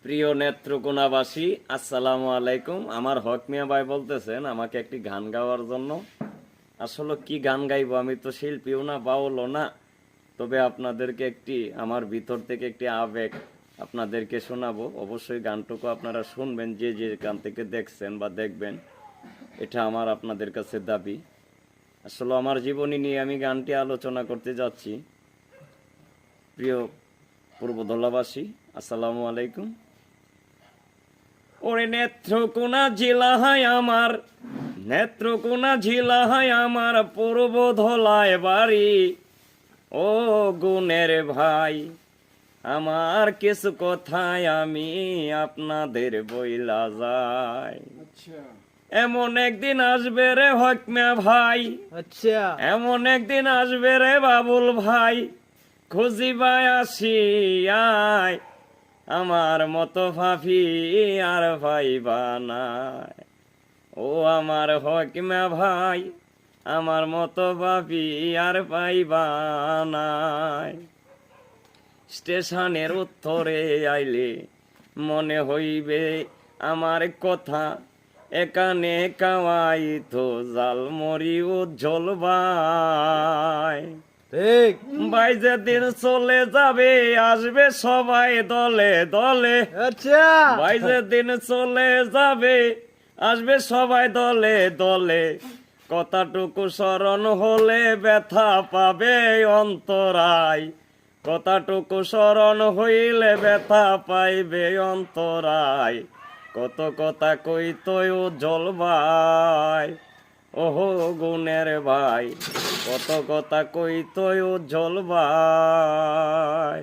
প্রিয় নেত্রকোনাবাসী, আসসালামু আলাইকুম। আমার হক মিয়া ভাই বলতেছেন আমাকে একটি গান গাওয়ার জন্য। আসলে কি গান গাইবো, আমি তো শিল্পীও না, বাউলও না। তবে আপনাদেরকে আমার ভিতর থেকে একটি আবেগ আপনাদেরকে শোনাবো। অবশ্যই গানটুকু আপনারা শুনবেন, যে যে গান থেকে দেখছেন বা দেখবেন, এটা আমার আপনাদের কাছে দাবি। আসলে আমার জীবনী নিয়ে আমি গানটি আলোচনা করতে যাচ্ছি। প্রিয় পূর্বধলাবাসী, আসসালামু আলাইকুম। ওরে নেত্রকোনা জেলা হয় আমার, নেত্রকোনা জেলা হয় আমার, পূর্ব ধলায় বাড়ি। ও গুণের ভাই, আমার কিছু কথায় আমি আপনাদের বইলা যাই। এমন একদিন আসবে রে হকমিয়া ভাই, আচ্ছা এমন একদিন আসবে রে বাবুল ভাই, খুঁজিবাই আসি আয়, আমার মতো ভাবি আর ভাই বানায়। ও আমার হকমা ভাই, আমার মতো ভাবি আর ভাই বানায়। স্টেশনের উত্তরে আইলে মনে হইবে আমার কথা, এখানে কাওয়াই তো জালমরি উজ্জ্বল ভাই। ঠিক ভাই যেদিন চলে যাবে আসবে সবাই দলে দলে। আচ্ছা ভাই যেদিন চলে যাবে আসবে সবাই দলে দলে, কথাটুকু স্মরণ হলে ব্যথা পাবে অন্তরায়, কথাটুকু স্মরণ হইলে ব্যথা পাইবে অন্তরায়। কত কথা কইতই উজ্জ্বল ভাই, ওহো গুণের ভাই, কত কথা কইতই উজ্জ্বল ভাই।